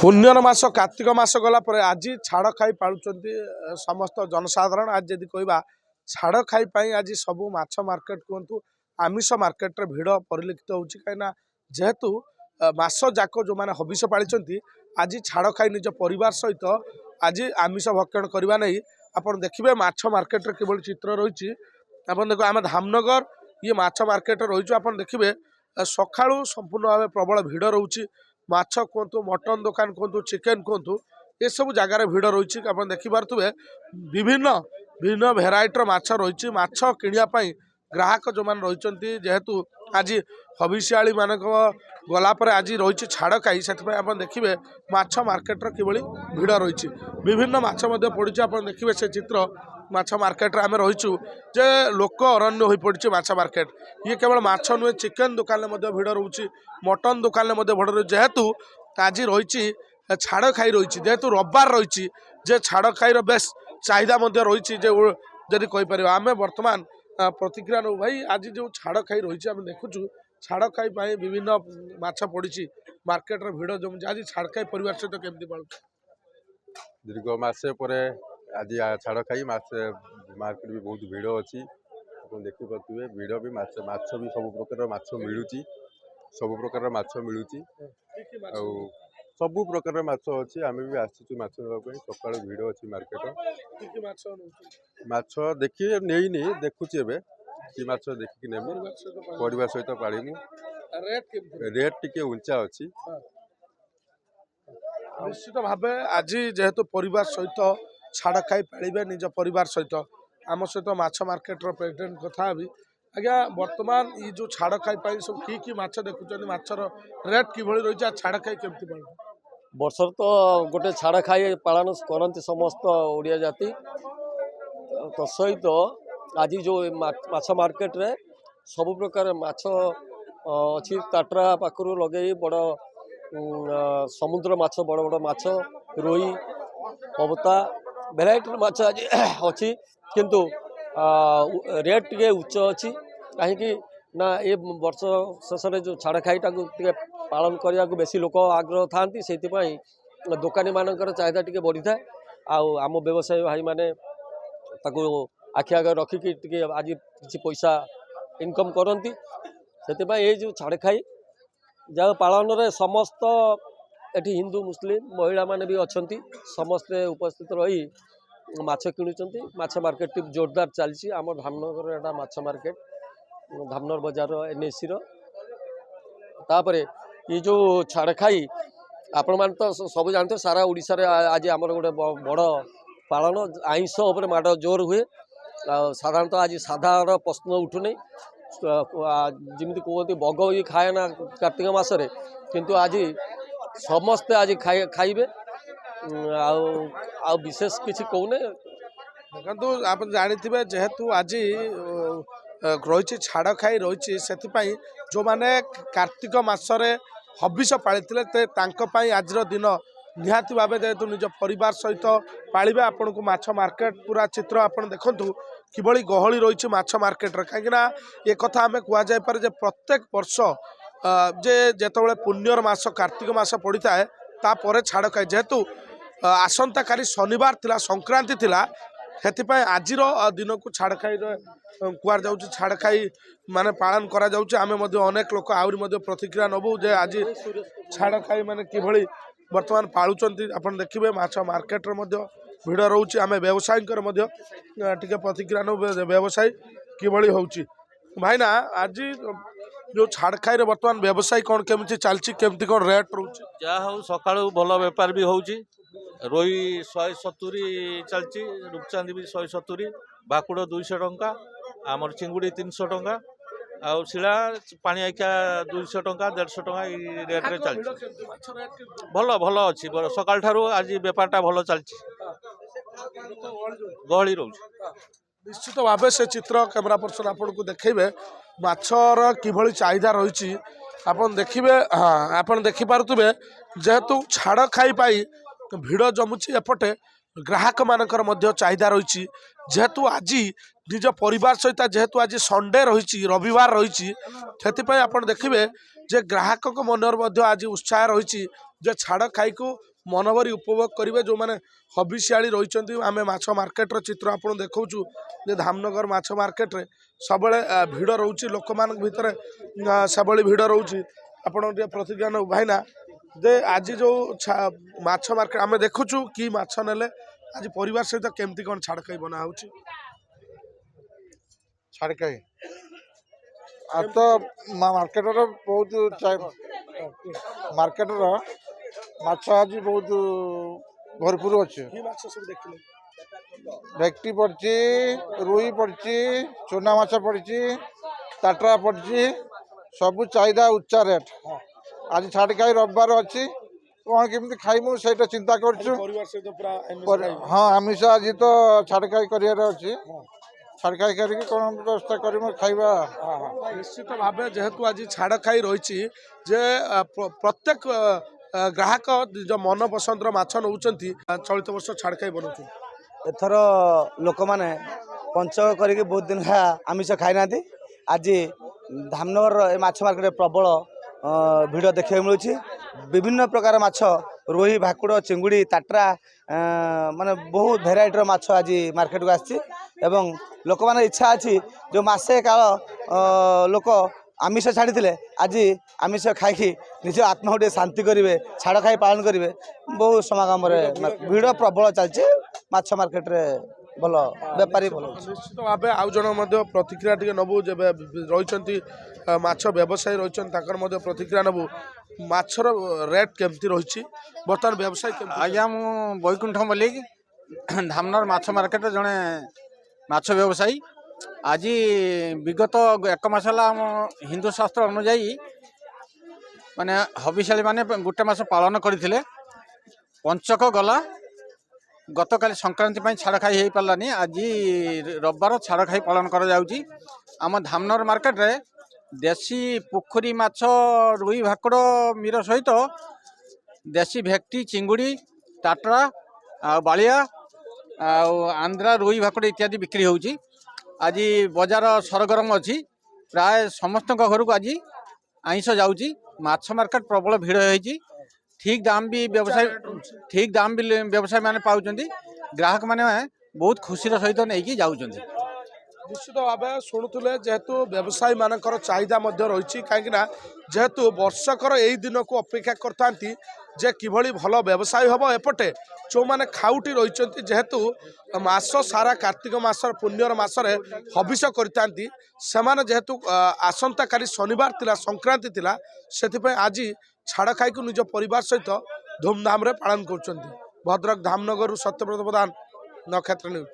पुण्यर मास कार्तिक मास गला पर आज छाड़ खाई पालुचंती समस्त जनसाधारण। आज जदि कहबा छाड़ खाई पाई आज सबू माछ मार्केट कहतु आमिष मार्केट रे भिड़ परिलक्षित होची कहीं जेहेतु मास जाक जो मैंने हबिष पाली आज छाड़ खाई निज परिवार सहित आज आमिष भक्षण करने नहीं आपड़ देखिए माछ मार्केट रे किभली चित्र रही देख आम धामनगर ये माछ मार्केट रही आप देखिए सका संपूर्ण भाव प्रबल भिड़ रोचे माछ कहतु मटन दुकान कहतु चिकेन कहतु ये सब जगार भिड़ रही आप देखिपे विभिन्न विभिन्न भेराइटर माछ रही माछ किणापी ग्राहक जो मैंने रही जेहेतु आज हबिष्याणी मान गलापर आज रही छाड़ खाई से आप देखिए माछ मार्केटर किभली भिड़ रही विभिन्न माछ पड़ी आप देखिए से चित्र माछ मार्केट आम रहीचु जे लोक अरण्य हो पड़ी माछ मार्केट ये केवल माछ नुहे चिकेन दुकान में भिड़ रोचे मटन दुकान में भिड़ रही जेहेतु आज रही छाड़ खाई रही जेहेतु रविवार रही जे छाड़ खाईर बेस चाहिदा रही जदि कहीपर आम बर्तमान प्रतिक्रिया नौ भाई आज जो छाड़ खाई रही आम देखुचु छाड़ खाई विभिन्न माछ पड़ी मार्केट भिड़ जमी आज छाड़ खाई परिवार सहित केमती पालु दीर्घ मासे आज छाड़ खाई मार्केट भी बहुत भिड़ अच्छी देखिपे भिड़ भी माछ भी सब प्रकार माछ मिलूँ सब प्रकार माछ मिलूँ सब प्रकार माछ अच्छी आम भी आसचु माछ नापी सका भिड़ अच्छी मार्केट माछ देखिए नहीं देखुची एवं कि माछ देखिकी नेमु परिवार सहित पाड़ीमु रेट टिके उंचा अच्छी निश्चित भाव आज जेहेतु परिवार सहित छाड़ खाई पाड़े निज परिवार सहित आम सहित माछ मार्केट प्रेसिडेंट कथा भी आज्ञा बर्तमान ये जो छाड़ खाई पाई सब कि माछ देखुं माछर रेट किभली रही छाड़ खाई केमती पाल वर्षर तो गोटे छाड़ खाई पालन करती समस्त ओडिया जाति तो सहित आज जो माछ मार्केट रे सब प्रकार माछ अच्छी ताटरा पाखु लगे बड़ समुद्र माछ बड़ बड़ माछ रोई पबता भेराइटी माछ आज अच्छी किंतु रेट टे उच्च अच्छी कहीं ना ये वर्ष शेष में जो छाड़ खाईटा पालन करने को बेसी लोक आग्रह था से दुकानी मानकर चाहिदा टी बढ़ी था आम व्यवसायी भाई मैंने आखि आगे रखिकी आज किसी पैसा इनकम करती से ये जो छाड़ खाई जहाँ पालन रे समस्त एटी हिंदू मुस्लिम महिला माने भी अच्छा समस्ते उपस्थित रही माछ किणुचंती माछ मार्केट जोरदार चलती आम धामनगर एटा माछ मार्केट धामनगर बजार एनएससी तापर ये जो छाड़ खाई आपण मान तो सब जानते सारा ओडिशा रे आज आमर गोटे बड़ पालन आइंष उपर माड़ जोर हुए साधारणतः आज साधार प्रश्न उठुनी जमी कहते बग ये खाए ना कार्तिक मासरे किंतु आज समस्ते आज खाइबे आ विशेष किसी कहने देखो आप जानी जेहेतु आज रही छाड़ खाई रही से जो मैंने कार्तिक मासरे हबिष पाई आज दिन निहाती भाव जेहेतु निज परिवार सहित पालिबे आपण को माछ मार्केट पूरा चित्र आपण देखंतु किभली गहली रही माछ मार्केट कहीं एक कथा आम कहुपर जे प्रत्येक वर्ष जे जेतबेले पुण्यर मास कार्तिक मास पड़ी थाए तापर छाड़ खाई जेहेतु आसंता काली शनिवार थिला संक्रांति थिला से आजिर दिन को छाड़ खाई कुआर जाऊँ छाड़ खाई माने पालन करा जाउछि आमे मध्य अनेक लोक आहरी प्रतिक्रिया नबू जे आज छाड़ खाई माने किभली वर्तमान पालुचंती आपण देखिबे माछ मार्केट रे मध्य भिड़ रोचे आमे व्यवसायी टिके प्रतिक्रिया नबू व्यवसायी किभली होउछि भाईना आज जो छाड़ खाई रे वर्तमान व्यवसायी कौन केमती चलछि केमती कौन रेट रोचे जा हो सकाळु भल व्यापार भी होउछि रोई 170 चलछि रूपचांदी भी 170 भाकुड़ 200 टंका आमर चिंगुड़ी 300 टंका आउ शिला पानी आख्या 200 टंका 150 टंका ये रेट रे चलछि भल भल अच्छी सकाळ ठारू आज बेपारटा भल चलछि गहली रोचे निश्चित भाव से चित्र कैमरा पर्सन आपन को देखेबे माछर किभली चाहिदा रही आपन देखिबे हाँ आपन देखि पारुतबे जेहेतु छाड़ खाई पाई भिड़ जमुची एपटे ग्राहक मानकर मध्य चाहिदा रही जेहेतु आज निज परिवार सहित जेहेतु आज संडे रही रविवार रही आप देखिए जे ग्राहक मनर मध्य आज उत्साह रही जे छाड़ खाई को मनभरी उपभोग करेंगे जो मैंने हबिशियाली रही आम माछ मार्केट चित्र आप देखु जे धामनगर माछ मार्केट सब भिड़ रोचे लोक मान भितर सब भिड़ रोचे आपण प्रतिज्ञा नौ भाईना जे आज जो माछ मार्केट आम देखुचु कि माछ नेले आज परिवार सहित केमती कौन छाड़ खाई बना हो छाड़काई आ तो मार्केट बहुत मार्केट माछ आज बहुत भरपूर अच्छे भेक्टी पड़ी रुई पड़ी चूना माछ पड़ी टाटरा पड़ी सब चाहिदा उच्चा रेट आज छाड़काई रविवार अच्छी कौन केमी खाइमु से चिंता कर हाँ आमिष आज तो छाड़काई कर छाड़काई करके कौन व्यवस्था कर खाइबा निश्चित भाव जेहेतु आज छाड़ खाई रही जे प्रत्येक ग्राहक जो मन पसंद माछ नौ चलित वर्ष छाड़ खाई बनाऊँ एथर लोक मैंने पंच करके बहुत दिन आमिष खाई ना आज धामनगर माछ मार्केट प्रबल भिड़ देखा मिलूँ विभिन्न प्रकार माछ रोही भाकुड़ चिंगुड़ी टाटरा माने बहुत भेराइटर माछ आज मार्केट को आसी एवं लोक मैंने इच्छा अच्छी जो मसे काल लोक आमिष छाड़ी आज आमिष खाई निज आत्मा गोटे शांति करेंगे छाड़ खाई पालन करेंगे बहुत समागम भिड़ प्रबल चलती माछ मार्केट रे भल बेपारी भल निश्चित भाव आउ जन प्रतिक्रिया टे नबू जब रही माछ व्यवसायी रही प्रतिक्रिया नबू माछर रेट केमती रही बर्तमान व्यवसाय आज्ञा मु बैकुंठ मल्लिक धामनगर माछ मार्केट जड़े माछ व्यवसायी आज विगत एक मास आम हिंदू शास्त्र अनुजाई माने हबिशाली माने गोटे मास पालन करते पंचक गला गत काली संक्रांति छाड़ खाई हो पारानी आज रविवार छाड़ खाई पालन कर आम धामनगर मार्केट रे देसी पोखरी माछ रुई भाकुड़ मीर सहित देसी भेक्टी चिंगुड़ी टाटरा आ बालिया आंध्रा रुई भाकुड़ इत्यादि बिक्री होउची आज बजार सरगरम अच्छी प्राय समस्त घर को आज आइंस जाऊँगी माछ मार्केट प्रबल भिड़ होती ठीक दाम भी व्यवसायी माने पाउछंती ग्राहक माने बहुत खुशी सहित नहीं जाउछंती निश्चित भाव शुणुले जेहेतु व्यवसायी मानकर चाहिदा रही कहीं जेहेतु वर्षकर यही दिन को अपेक्षा करता जे किभली भल व्यवसाय हम एपटे जो मैंने खाउटी रही जेहेतु मास सारा कार्तिक मास पुण्यर मसरे हबिष करता जेहेतु आसंता काली शनिवार थिला संक्रांति थिला से आज छाड़ खाई को निज परिवार सहित धूमधाम रे पालन कर भद्रक धामनगर सत्यव्रत प्रधान नक्षत्र न्यूज।